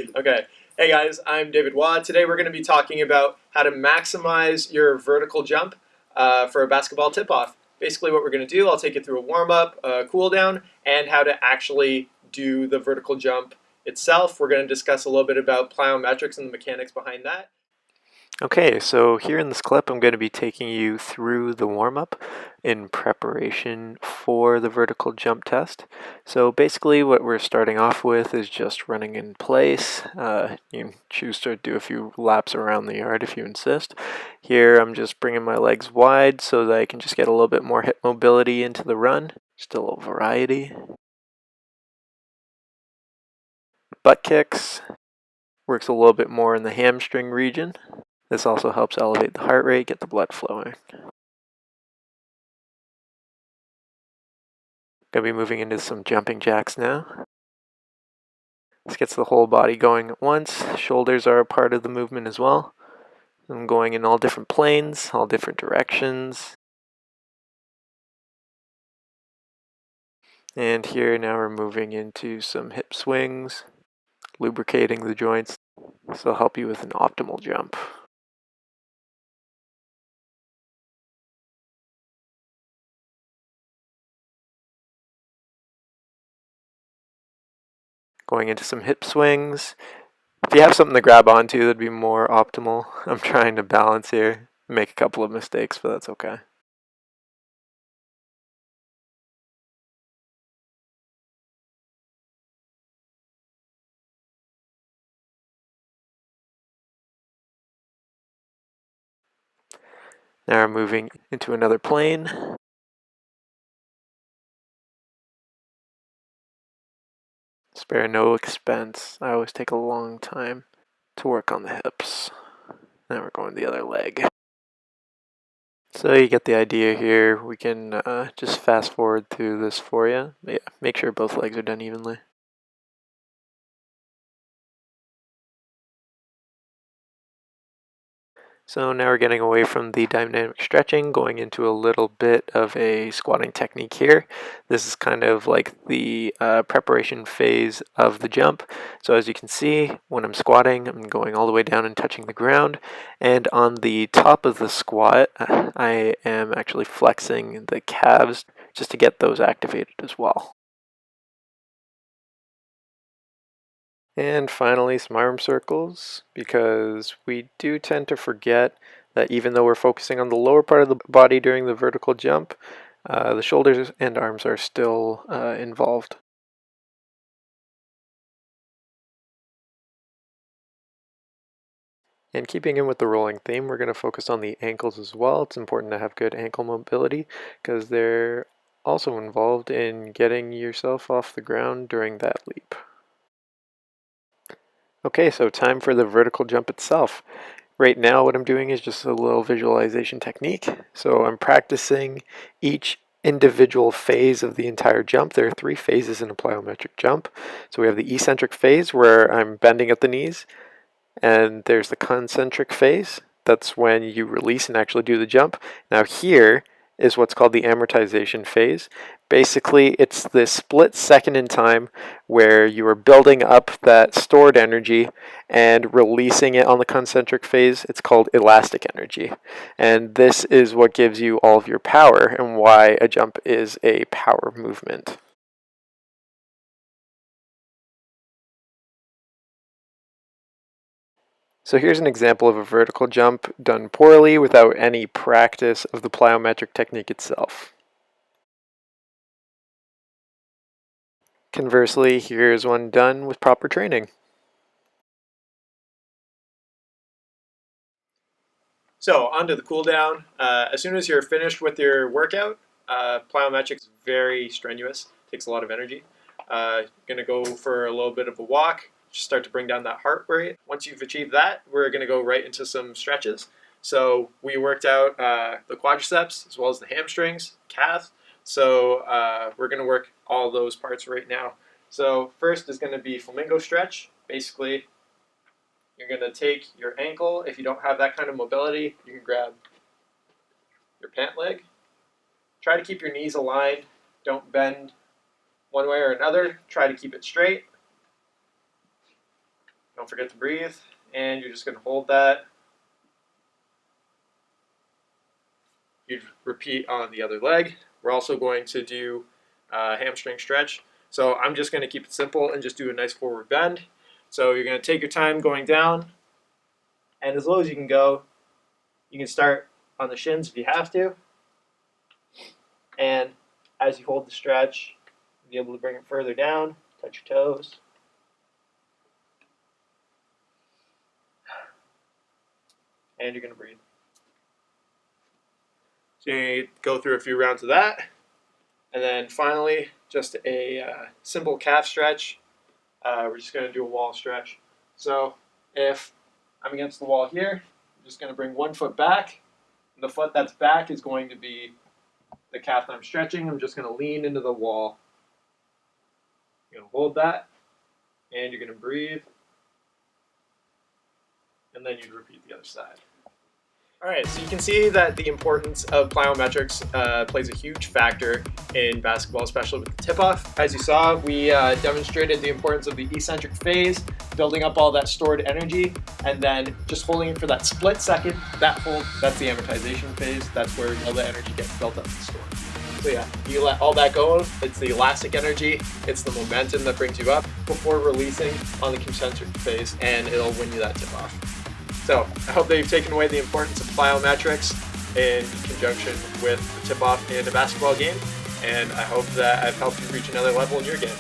Okay. Hey guys, I'm David Waugh. Today we're going to be talking about how to maximize your vertical jump for a basketball tip-off. Basically what we're going to do, I'll take you through a warm-up, a cool-down, and how to actually do the vertical jump itself. We're going to discuss a little bit about plyometrics and the mechanics behind that. Okay, so here in this clip, I'm going to be taking you through the warm-up in preparation for the vertical jump test. So basically what we're starting off with is just running in place. You can choose to do a few laps around the yard if you insist. Here I'm just bringing my legs wide so that I can just get a little bit more hip mobility into the run. Just a little variety. Butt kicks. Works a little bit more in the hamstring region. This also helps elevate the heart rate, get the blood flowing. Going to be moving into some jumping jacks now. This gets the whole body going at once. Shoulders are a part of the movement as well. I'm going in all different planes, all different directions. And here now we're moving into some hip swings, lubricating the joints. This will help you with an optimal jump. Going into some hip swings. If you have something to grab onto, that'd be more optimal. I'm trying to balance here. Make a couple of mistakes, but that's okay. Now we're moving into another plane. Spare no expense. I always take a long time to work on the hips. Now we're going the other leg. So you get the idea here. We can just fast forward through this for you. Yeah, make sure both legs are done evenly. So now we're getting away from the dynamic stretching, going into a little bit of a squatting technique here. This is kind of like the preparation phase of the jump. So as you can see, when I'm squatting, I'm going all the way down and touching the ground. And on the top of the squat, I am actually flexing the calves just to get those activated as well. And finally, some arm circles, because we do tend to forget that even though we're focusing on the lower part of the body during the vertical jump, the shoulders and arms are still involved. And keeping in with the rolling theme, we're going to focus on the ankles as well. It's important to have good ankle mobility because they're also involved in getting yourself off the ground during that leap. Okay, so time for the vertical jump itself. Right now what I'm doing is just a little visualization technique. So I'm practicing each individual phase of the entire jump. There are 3 phases in a plyometric jump. So we have the eccentric phase where I'm bending at the knees, and there's the concentric phase. That's when you release and actually do the jump. Now here is what's called the amortization phase. Basically, it's the split second in time where you are building up that stored energy and releasing it on the concentric phase. It's called elastic energy. And this is what gives you all of your power and why a jump is a power movement. So here's an example of a vertical jump done poorly without any practice of the plyometric technique itself. Conversely, here's one done with proper training. So on to the cool down. As soon as you're finished with your workout, plyometrics is very strenuous, takes a lot of energy. Going to go for a little bit of a walk, just start to bring down that heart rate. Once you've achieved that, we're going to go right into some stretches. So we worked out the quadriceps as well as the hamstrings, calves. So we're going to work all those parts right now. So first is going to be flamingo stretch. Basically, you're going to take your ankle. If you don't have that kind of mobility, you can grab your pant leg. Try to keep your knees aligned. Don't bend one way or another. Try to keep it straight. Don't forget to breathe, and you're just going to hold that. You repeat on the other leg. We're also going to do a hamstring stretch. So I'm just going to keep it simple and just do a nice forward bend. So you're going to take your time going down, and as low as you can go. You can start on the shins if you have to. And as you hold the stretch, you'll be able to bring it further down, touch your toes. And you're going to breathe. So you go through a few rounds of that. And then finally, just a simple calf stretch. We're just going to do a wall stretch. So if I'm against the wall here, I'm just going to bring one foot back. The foot that's back is going to be the calf that I'm stretching. I'm just going to lean into the wall. You're going to hold that, and you're going to breathe. And then you'd repeat the other side. All right, so you can see that the importance of plyometrics plays a huge factor in basketball, especially with the tip-off. As you saw, we demonstrated the importance of the eccentric phase, building up all that stored energy, and then just holding it for that split second. That hold, that's the amortization phase. That's where all the energy gets built up and stored. So yeah, you let all that go. It's the elastic energy. It's the momentum that brings you up before releasing on the concentric phase, and it'll win you that tip-off. So I hope that you've taken away the importance of plyometrics in conjunction with the tip-off in a basketball game, and I hope that I've helped you reach another level in your game.